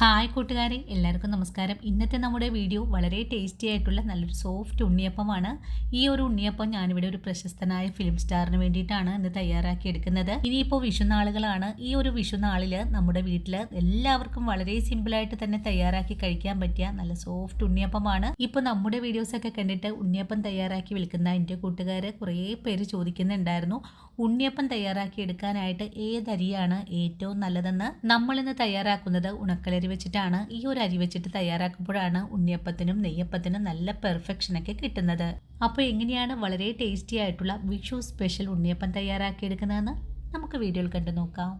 Hi കൂട്ടുകാരെ, എല്ലാവർക്കും നമസ്കാരം. ഇന്നത്തെ നമ്മുടെ വീഡിയോ വളരെ ടേസ്റ്റി ആയിട്ടുള്ള നല്ലൊരു സോഫ്റ്റ് ഉണ്ണിയപ്പമാണ്. ഈ ഒരു ഉണ്ണിയപ്പം ഞാനിവിടെ ഒരു പ്രശസ്തനായ ഫിലിം സ്റ്റാറിന് വേണ്ടിയിട്ടാണ് ഇന്ന് തയ്യാറാക്കി എടുക്കുന്നത്. ഇനിയിപ്പോൾ വിഷുനാളുകളാണ്. ഈ ഒരു വിഷുനാളിൽ നമ്മുടെ വീട്ടിൽ എല്ലാവർക്കും വളരെ സിമ്പിളായിട്ട് തന്നെ തയ്യാറാക്കി കഴിക്കാൻ പറ്റിയ നല്ല സോഫ്റ്റ് ഉണ്ണിയപ്പമാണ്. ഇപ്പോൾ നമ്മുടെ വീഡിയോസൊക്കെ കണ്ടിട്ട് ഉണ്ണിയപ്പം തയ്യാറാക്കി വിൽക്കുന്ന എൻ്റെ കൂട്ടുകാർ കുറേ പേര് ചോദിക്കുന്നുണ്ടായിരുന്നു, ഉണ്ണിയപ്പം തയ്യാറാക്കി എടുക്കാനായിട്ട് ഏതരിയാണ് ഏറ്റവും നല്ലതെന്ന്. നമ്മളിന്ന് തയ്യാറാക്കുന്നത് ഉണക്കലരി വെച്ചിട്ടാണ്. ഈ ഒരു അരി വെച്ചിട്ട് തയ്യാറാക്കുമ്പോഴാണ് ഉണ്ണിയപ്പത്തിനും നെയ്യപ്പത്തിനും നല്ല പെർഫെക്ഷനൊക്കെ കിട്ടുന്നത്. അപ്പോൾ എങ്ങനെയാണ് വളരെ ടേസ്റ്റി ആയിട്ടുള്ള വിഷു സ്പെഷ്യൽ ഉണ്ണിയപ്പം തയ്യാറാക്കി എടുക്കുന്നതെന്ന് നമുക്ക് വീഡിയോയിൽ കണ്ടു നോക്കാം.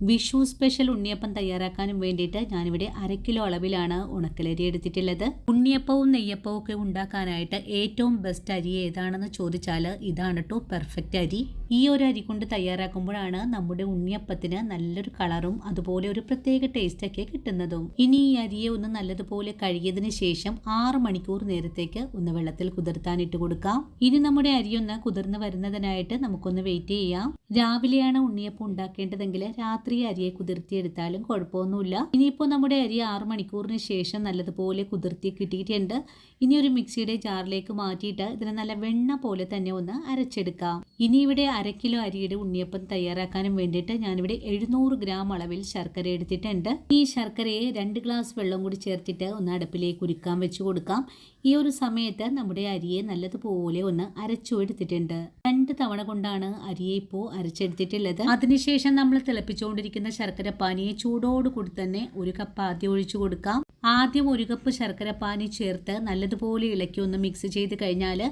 വിഷു സ്പെഷ്യൽ ഉണ്ണിയപ്പം തയ്യാറാക്കാനും വേണ്ടിയിട്ട് ഞാനിവിടെ 1/2 കിലോ അളവിലാണ് ഉണക്കലരി എടുത്തിട്ടുള്ളത്. ഉണ്ണിയപ്പവും നെയ്യപ്പവും ഒക്കെ ഉണ്ടാക്കാനായിട്ട് ഏറ്റവും ബെസ്റ്റ് അരി ഏതാണെന്ന് ചോദിച്ചാൽ ഇതാണ് കേട്ടോ പെർഫെക്റ്റ് അരി. ഈ ഒരു അരി കൊണ്ട് തയ്യാറാക്കുമ്പോഴാണ് നമ്മുടെ ഉണ്ണിയപ്പത്തിന് നല്ലൊരു കളറും അതുപോലെ ഒരു പ്രത്യേക ടേസ്റ്റൊക്കെ കിട്ടുന്നതും. ഇനി ഈ അരിയെ ഒന്ന് നല്ലതുപോലെ കഴുകിയതിന് ശേഷം 6 മണിക്കൂർ നേരത്തേക്ക് ഒന്ന് വെള്ളത്തിൽ കുതിർത്താനിട്ട് കൊടുക്കാം. ഇനി നമ്മുടെ അരിയൊന്ന് കുതിർന്ന് വരുന്നതിനായിട്ട് നമുക്കൊന്ന് വെയിറ്റ് ചെയ്യാം. രാവിലെയാണ് ഉണ്ണിയപ്പം ഉണ്ടാക്കേണ്ടതെങ്കിൽ രാത്രി അരിയെ കുതിർത്തിയെടുത്താലും കുഴപ്പമൊന്നുമില്ല. ഇനിയിപ്പോൾ നമ്മുടെ അരി 6 മണിക്കൂറിന് ശേഷം നല്ലതുപോലെ കുതിർത്തി കിട്ടിയിട്ടുണ്ട്. ഇനി ഒരു മിക്സിയുടെ ജാറിലേക്ക് മാറ്റിയിട്ട് ഇതിനെ നല്ല വെണ്ണ പോലെ തന്നെ ഒന്ന് അരച്ചെടുക്കാം. ഇനി ഇവിടെ 1/2 കിലോ അരിയുടെ ഉണ്ണിയപ്പം തയ്യാറാക്കാനും വേണ്ടിയിട്ട് ഞാനിവിടെ 700 ഗ്രാം അളവിൽ ശർക്കര എടുത്തിട്ടുണ്ട്. ഈ ശർക്കരയെ 2 ഗ്ലാസ് വെള്ളം കൂടി ചേർത്തിട്ട് ഒന്ന് അടുപ്പിലേക്ക് ഉരുക്കാൻ വെച്ച് കൊടുക്കാം. ഈ ഒരു സമയത്ത് നമ്മുടെ അരിയെ നല്ലതുപോലെ ഒന്ന് അരച്ചു എടുത്തിട്ടുണ്ട്. 2 തവണ കൊണ്ടാണ് അരിയെ ഇപ്പോൾ അരച്ചെടുത്തിട്ടുള്ളത്. അതിനുശേഷം നമ്മൾ തിളപ്പിച്ചുകൊണ്ടിരിക്കുന്ന ശർക്കര പാനിയെ ചൂടോടുകൂടി തന്നെ 1 കപ്പ് ആദ്യം ഒഴിച്ചു കൊടുക്കാം. ആദ്യം 1 കപ്പ് ശർക്കര പാനി ചേർത്ത് നല്ലതുപോലെ ഇളക്കി ഒന്ന് മിക്സ് ചെയ്ത് കഴിഞ്ഞാൽ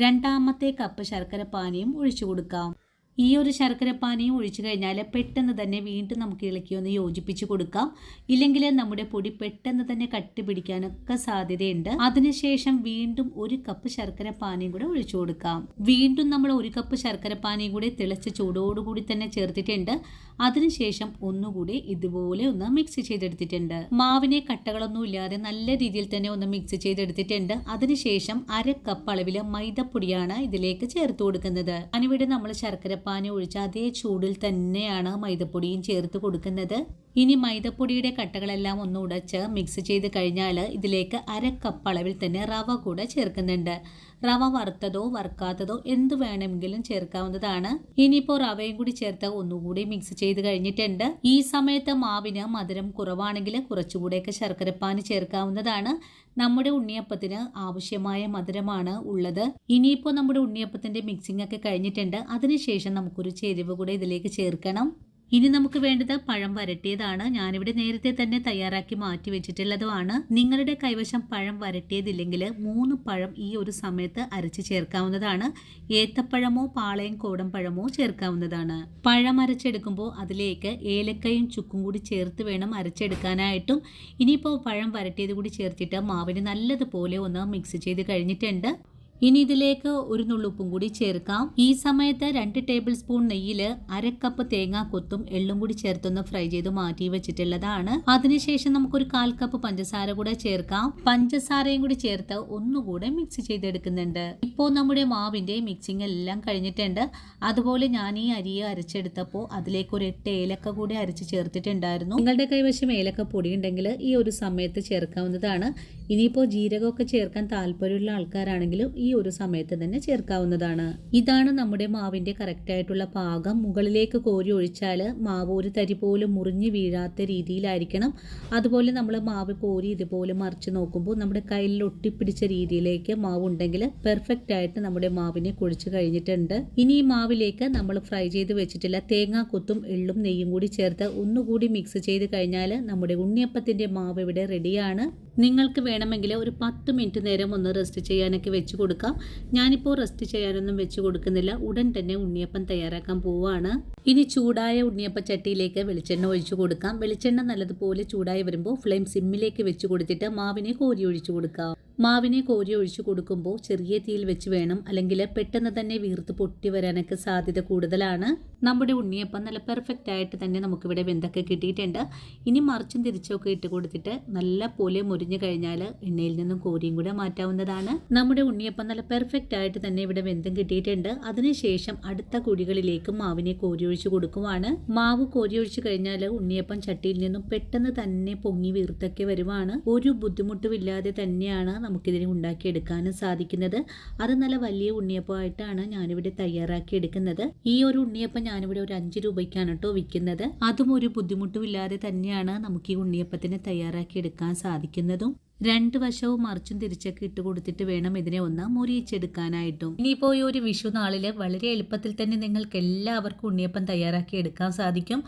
2ാമത്തെ കപ്പ് ശർക്കര പാനിയും ഒഴിച്ചു കൊടുക്കാം. ഈ ഒരു ശർക്കരപ്പാനിയും ഒഴിച്ചു കഴിഞ്ഞാൽ പെട്ടെന്ന് തന്നെ വീണ്ടും നമുക്ക് ഇളക്കി ഒന്ന് യോജിപ്പിച്ച് കൊടുക്കാം. ഇല്ലെങ്കിൽ നമ്മുടെ പൊടി പെട്ടെന്ന് തന്നെ കട്ടി പിടിക്കാനൊക്കെ സാധ്യതയുണ്ട്. അതിനുശേഷം വീണ്ടും 1 കപ്പ് ശർക്കരപ്പാനിയും കൂടെ ഒഴിച്ചു കൊടുക്കാം. വീണ്ടും നമ്മൾ 1 കപ്പ് ശർക്കരപ്പാനിയും കൂടി തിളച്ച് ചൂടോടുകൂടി തന്നെ ചേർത്തിട്ടുണ്ട്. അതിനുശേഷം ഒന്നുകൂടി ഇതുപോലെ ഒന്ന് മിക്സ് ചെയ്തെടുത്തിട്ടുണ്ട്. മാവിനെ കട്ടകളൊന്നും ഇല്ലാതെ നല്ല രീതിയിൽ തന്നെ ഒന്ന് മിക്സ് ചെയ്തെടുത്തിട്ടുണ്ട്. അതിനുശേഷം 1/2 കപ്പ് അളവില് മൈദപ്പൊടിയാണ് ഇതിലേക്ക് ചേർത്ത് കൊടുക്കുന്നത്. ഞാനിവിടെ നമ്മൾ ശർക്കരപ്പാനി ഒഴിച്ച അതേ ചൂടിൽ തന്നെയാണ് മൈദപ്പൊടിയും ചേർത്ത് കൊടുക്കുന്നത്. ഇനി മൈദപ്പൊടിയുടെ കട്ടകളെല്ലാം ഒന്ന് ഉടച്ച് മിക്സ് ചെയ്ത് കഴിഞ്ഞാൽ ഇതിലേക്ക് 1/2 കപ്പ് അളവിൽ തന്നെ റവ കൂടെ ചേർക്കുന്നുണ്ട്. റവ വറുത്തതോ വറുക്കാത്തതോ എന്ത് വേണമെങ്കിലും ചേർക്കാവുന്നതാണ്. ഇനിയിപ്പോൾ റവയും കൂടി ചേർത്ത് ഒന്നുകൂടി മിക്സ് ചെയ്ത് കഴിഞ്ഞിട്ടുണ്ട്. ഈ സമയത്ത് മാവിന് മധുരം കുറവാണെങ്കിൽ കുറച്ചുകൂടെയൊക്കെ ശർക്കരപ്പാനി ചേർക്കാവുന്നതാണ്. നമ്മുടെ ഉണ്ണിയപ്പത്തിന് ആവശ്യമായ മധുരമാണ് ഉള്ളത്. ഇനിയിപ്പോൾ നമ്മുടെ ഉണ്ണിയപ്പത്തിന്റെ മിക്സിംഗ് ഒക്കെ കഴിഞ്ഞിട്ടുണ്ട്. അതിനുശേഷം നമുക്കൊരു ചേരുവ കൂടെ ഇതിലേക്ക് ചേർക്കണം. ഇനി നമുക്ക് വേണ്ടത് പഴം വരട്ടിയതാണ്. ഞാനിവിടെ നേരത്തെ തന്നെ തയ്യാറാക്കി മാറ്റി വെച്ചിട്ടുള്ളതുമാണ്. നിങ്ങളുടെ കൈവശം പഴം വരട്ടിയതില്ലെങ്കിൽ 3 പഴം ഈ ഒരു സമയത്ത് അരച്ച് ചേർക്കാവുന്നതാണ്. ഏത്തപ്പഴമോ പാളയം കോടം പഴമോ ചേർക്കാവുന്നതാണ്. പഴം അരച്ചെടുക്കുമ്പോൾ അതിലേക്ക് ഏലക്കയും ചുക്കും കൂടി ചേർത്ത് വേണം അരച്ചെടുക്കാനായിട്ടും. ഇനിയിപ്പോൾ പഴം വരട്ടിയത് കൂടി ചേർത്തിട്ട് മാവിന് നല്ലതുപോലെ ഒന്ന് മിക്സ് ചെയ്ത് കഴിഞ്ഞിട്ടുണ്ട്. ഇനി ഇതിലേക്ക് 1 നുള്ളുപ്പും കൂടി ചേർക്കാം. ഈ സമയത്ത് 2 ടേബിൾ സ്പൂൺ നെയ്യിൽ 1/2 കപ്പ് തേങ്ങാക്കൊത്തും എള്ളും കൂടി ചേർത്തൊന്ന് ഫ്രൈ ചെയ്ത് മാറ്റി വെച്ചിട്ടുള്ളതാണ്. അതിനുശേഷം നമുക്കൊരു 1/4 കപ്പ് പഞ്ചസാര കൂടെ ചേർക്കാം. പഞ്ചസാരയും കൂടി ചേർത്ത് ഒന്നുകൂടെ മിക്സ് ചെയ്തെടുക്കുന്നുണ്ട്. ഇപ്പോൾ നമ്മുടെ മാവിന്റെ മിക്സിംഗ് എല്ലാം കഴിഞ്ഞിട്ടുണ്ട്. അതുപോലെ ഞാൻ ഈ അരിയെ അരച്ചെടുത്തപ്പോൾ അതിലേക്ക് ഒരു 8 ഏലക്ക കൂടി അരച്ച് ചേർത്തിട്ടുണ്ടായിരുന്നു. നിങ്ങളുടെ കൈവശം ഏലക്ക പൊടി ഉണ്ടെങ്കിൽ ഈ ഒരു സമയത്ത് ചേർക്കാവുന്നതാണ്. ഇനിയിപ്പോൾ ജീരകമൊക്കെ ചേർക്കാൻ താല്പര്യമുള്ള ആൾക്കാരാണെങ്കിലും ഈ ഒരു സമയത്ത് തന്നെ ചേർക്കാവുന്നതാണ്. ഇതാണ് നമ്മുടെ മാവിന്റെ കറക്റ്റ് ആയിട്ടുള്ള പാകം. മുകളിലേക്ക് കോരി ഒഴിച്ചാൽ മാവ് ഒരു തരി പോലും മുറിഞ്ഞു വീഴാത്ത രീതിയിലായിരിക്കണം. അതുപോലെ നമ്മൾ മാവ് കോരി ഇതുപോലെ മറിച്ച് നോക്കുമ്പോൾ നമ്മുടെ കയ്യിൽ ഒട്ടിപ്പിടിച്ച രീതിയിലേക്ക് മാവ് ഉണ്ടെങ്കിൽ പെർഫെക്റ്റ് ആയിട്ട് നമ്മുടെ മാവിനെ കുഴിച്ച് കഴിഞ്ഞിട്ടുണ്ട്. ഇനി ഈ മാവിലേക്ക് നമ്മൾ ഫ്രൈ ചെയ്ത് വെച്ചിട്ടുള്ള തേങ്ങാക്കൊത്തും എള്ളും നെയ്യും കൂടി ചേർത്ത് ഒന്നുകൂടി മിക്സ് ചെയ്ത് കഴിഞ്ഞാൽ നമ്മുടെ ഉണ്ണിയപ്പത്തിന്റെ മാവ് ഇവിടെ റെഡിയാണ്. നിങ്ങൾക്ക് വേണമെങ്കിൽ ഒരു 10 മിനിറ്റ് നേരം ഒന്ന് റെസ്റ്റ് ചെയ്യാനൊക്കെ വെച്ച് കൊടുക്കാം. ഞാനിപ്പോൾ റെസ്റ്റ് ചെയ്യാനൊന്നും വെച്ച് കൊടുക്കുന്നില്ല. ഉടൻ തന്നെ ഉണ്ണിയപ്പം തയ്യാറാക്കാൻ പോവുകയാണ്. ഇനി ചൂടായ ഉണ്ണിയപ്പ ചട്ടിയിലേക്ക് വെളിച്ചെണ്ണ ഒഴിച്ചു കൊടുക്കാം. വെളിച്ചെണ്ണ നല്ലതുപോലെ ചൂടായി വരുമ്പോൾ ഫ്ലെയിം സിമ്മിലേക്ക് വെച്ച് കൊടുത്തിട്ട് മാവിനെ കോരി ഒഴിച്ചു കൊടുക്കാം. മാവിനെ കോരി ഒഴിച്ചു കൊടുക്കുമ്പോൾ ചെറിയ തീയിൽ വെച്ച് വേണം, അല്ലെങ്കിൽ പെട്ടെന്ന് തന്നെ വീർത്ത് പൊട്ടി വരാനൊക്കെ സാധ്യത കൂടുതലാണ്. നമ്മുടെ ഉണ്ണിയപ്പം നല്ല പെർഫെക്റ്റ് ആയിട്ട് തന്നെ നമുക്കിവിടെ വെന്തൊക്കെ കിട്ടിയിട്ടുണ്ട്. ഇനി മറിച്ചും തിരിച്ചൊക്കെ ഇട്ട് കൊടുത്തിട്ട് നല്ല പോലെ മുരിഞ്ഞു കഴിഞ്ഞാൽ എണ്ണയിൽ നിന്നും കോരിയും കൂടെ മാറ്റാവുന്നതാണ്. നമ്മുടെ ഉണ്ണിയപ്പം നല്ല പെർഫെക്റ്റ് ആയിട്ട് തന്നെ ഇവിടെ വെന്തും കിട്ടിയിട്ടുണ്ട്. അതിനുശേഷം അടുത്ത കുഴികളിലേക്ക് മാവിനെ കോരി ഒഴിച്ചു കൊടുക്കുവാണ്. മാവ് കോരി ഒഴിച്ചു കഴിഞ്ഞാൽ ഉണ്ണിയപ്പം ചട്ടിയിൽ നിന്നും പെട്ടെന്ന് തന്നെ പൊങ്ങി വീർത്തൊക്കെ വരുവാണ്. ഒരു ബുദ്ധിമുട്ടുമില്ലാതെ തന്നെയാണ് നമുക്കിതിനെ ഉണ്ടാക്കിയെടുക്കാനും സാധിക്കുന്നത്. അത് നല്ല വലിയ ഉണ്ണിയപ്പമായിട്ടാണ് ഞാനിവിടെ തയ്യാറാക്കി എടുക്കുന്നത്. ഈ ഒരു ഉണ്ണിയപ്പം ഞാനിവിടെ ഒരു 5 രൂപയ്ക്കാണ് കേട്ടോ വിൽക്കുന്നത്. അതും ഒരു ബുദ്ധിമുട്ടുമില്ലാതെ തന്നെയാണ് നമുക്ക് ഈ ഉണ്ണിയപ്പത്തിന് തയ്യാറാക്കി എടുക്കാൻ സാധിക്കുന്നതും. 2 വശവും മറിച്ചും തിരിച്ചൊക്കെ ഇട്ട് കൊടുത്തിട്ട് വേണം ഇതിനെ ഒന്ന് മുരിയിച്ചെടുക്കാനായിട്ടും. ഇനിയിപ്പോൾ ഈ ഒരു വിഷു നാളില് വളരെ എളുപ്പത്തിൽ തന്നെ നിങ്ങൾക്ക് എല്ലാവർക്കും ഉണ്ണിയപ്പം തയ്യാറാക്കി എടുക്കാൻ സാധിക്കും.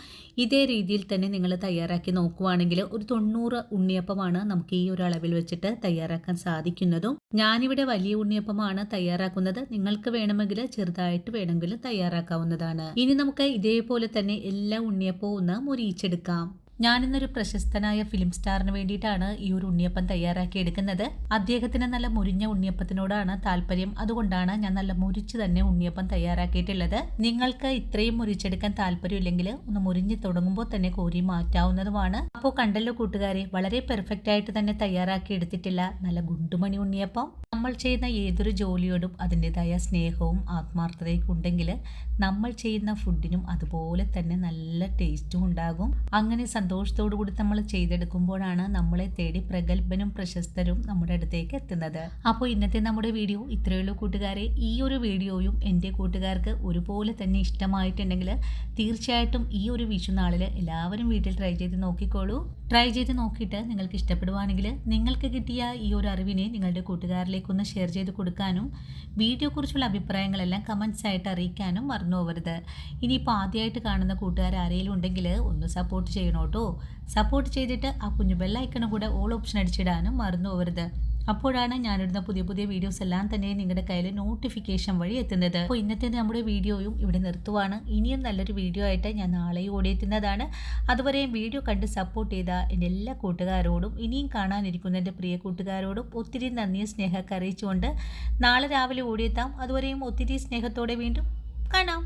ഇതേ രീതിയിൽ തന്നെ നിങ്ങൾ തയ്യാറാക്കി നോക്കുവാണെങ്കിൽ ഒരു 90 ഉണ്ണിയപ്പമാണ് നമുക്ക് ഈ ഒരു അളവിൽ വെച്ചിട്ട് തയ്യാറാക്കാൻ സാധിക്കുന്നതും. ഞാനിവിടെ വലിയ ഉണ്ണിയപ്പമാണ് തയ്യാറാക്കുന്നത്. നിങ്ങൾക്ക് വേണമെങ്കിൽ ചെറുതായിട്ട് വേണമെങ്കിൽ തയ്യാറാക്കാവുന്നതാണ്. ഇനി നമുക്ക് ഇതേപോലെ തന്നെ എല്ലാ ഉണ്ണിയപ്പവും ഒന്ന് മുരിയിച്ചെടുക്കാം. ഞാനിന്നൊരു പ്രശസ്തനായ ഫിലിം സ്റ്റാറിന് വേണ്ടിയിട്ടാണ് ഈ ഒരു ഉണ്ണിയപ്പം തയ്യാറാക്കി എടുക്കുന്നത്. അദ്ദേഹത്തിന് നല്ല മുരിഞ്ഞ ഉണ്ണിയപ്പത്തിനോടാണ് താല്പര്യം. അതുകൊണ്ടാണ് ഞാൻ നല്ല മുരിച്ച് തന്നെ ഉണ്ണിയപ്പം തയ്യാറാക്കിയിട്ടുള്ളത്. നിങ്ങൾക്ക് ഇത്രയും മുരിച്ചെടുക്കാൻ താല്പര്യമില്ലെങ്കിൽ ഒന്ന് മുരിഞ്ഞ് തുടങ്ങുമ്പോൾ തന്നെ കോരി മാറ്റാവുന്നതുമാണ്. അപ്പോൾ കണ്ടല്ലോ കൂട്ടുകാരെ, വളരെ പെർഫെക്റ്റ് ആയിട്ട് തന്നെ തയ്യാറാക്കി എടുത്തിട്ടില്ല നല്ല ഗുണ്ടുമണി ഉണ്ണിയപ്പം. നമ്മൾ ചെയ്യുന്ന ഏതൊരു ജോലിയോടും അതിൻ്റെതായ സ്നേഹവും ആത്മാർത്ഥതയും ഉണ്ടെങ്കിൽ നമ്മൾ ചെയ്യുന്ന ഫുഡിനും അതുപോലെ തന്നെ നല്ല ടേസ്റ്റും ഉണ്ടാകും. അങ്ങനെ സന്തോഷത്തോടു കൂടി നമ്മൾ ചെയ്തെടുക്കുമ്പോഴാണ് നമ്മളെ തേടി പ്രഗത്ഭനും പ്രശസ്തരും നമ്മുടെ അടുത്തേക്ക് എത്തുന്നത്. അപ്പോൾ ഇന്നത്തെ നമ്മുടെ വീഡിയോ ഇത്രയുള്ളൂ കൂട്ടുകാരെ. ഈ ഒരു വീഡിയോയും എൻ്റെ കൂട്ടുകാർക്ക് ഒരുപോലെ തന്നെ ഇഷ്ടമായിട്ടുണ്ടെങ്കിൽ തീർച്ചയായിട്ടും ഈ ഒരു വിഷു നാളിൽ എല്ലാവരും വീട്ടിൽ ട്രൈ ചെയ്ത് നോക്കിക്കോളൂ. ട്രൈ ചെയ്ത് നോക്കിയിട്ട് നിങ്ങൾക്ക് ഇഷ്ടപ്പെടുവാണെങ്കിൽ നിങ്ങൾക്ക് കിട്ടിയ ഈ ഒരു അറിവിനെ നിങ്ങളുടെ കൂട്ടുകാരിലേക്കൊന്ന് ഷെയർ ചെയ്ത് കൊടുക്കാനും വീഡിയോയെക്കുറിച്ചുള്ള അഭിപ്രായങ്ങളെല്ലാം കമൻസ് ആയിട്ട് അറിയിക്കാനും മറന്നു പോകരുത്. ഇനിയിപ്പോൾ ആദ്യമായിട്ട് കാണുന്ന കൂട്ടുകാർ ആരെങ്കിലും ഉണ്ടെങ്കിൽ ഒന്ന് സപ്പോർട്ട് ചെയ്യണം കേട്ടോ. സപ്പോർട്ട് ചെയ്തിട്ട് ആ കുഞ്ഞു ബെല്ലൈക്കണും കൂടെ ഓൾ ഓപ്ഷൻ അടിച്ചിടാനും മറന്നു പോകരുത്. അപ്പോഴാണ് ഞാനിടുന്ന പുതിയ പുതിയ വീഡിയോസ് എല്ലാം തന്നെ നിങ്ങളുടെ കയ്യിൽ നോട്ടിഫിക്കേഷൻ വഴി എത്തുന്നത്. അപ്പോൾ ഇന്നത്തെ നമ്മുടെ വീഡിയോയും ഇവിടെ നിർത്തുവാണ്. ഇനിയും നല്ലൊരു വീഡിയോ ആയിട്ട് ഞാൻ നാളെയും ഓടിയെത്തുന്നതാണ്. അതുവരെയും വീഡിയോ കണ്ട് സപ്പോർട്ട് ചെയ്ത എൻ്റെ എല്ലാ കൂട്ടുകാരോടും ഇനിയും കാണാനിരിക്കുന്ന എൻ്റെ പ്രിയ കൂട്ടുകാരോടും ഒത്തിരി നന്ദിയും സ്നേഹമൊക്കെ അറിയിച്ചുകൊണ്ട് നാളെ രാവിലെ ഓടിയെത്താം. അതുവരെയും ഒത്തിരി സ്നേഹത്തോടെ വീണ്ടും കാണാം.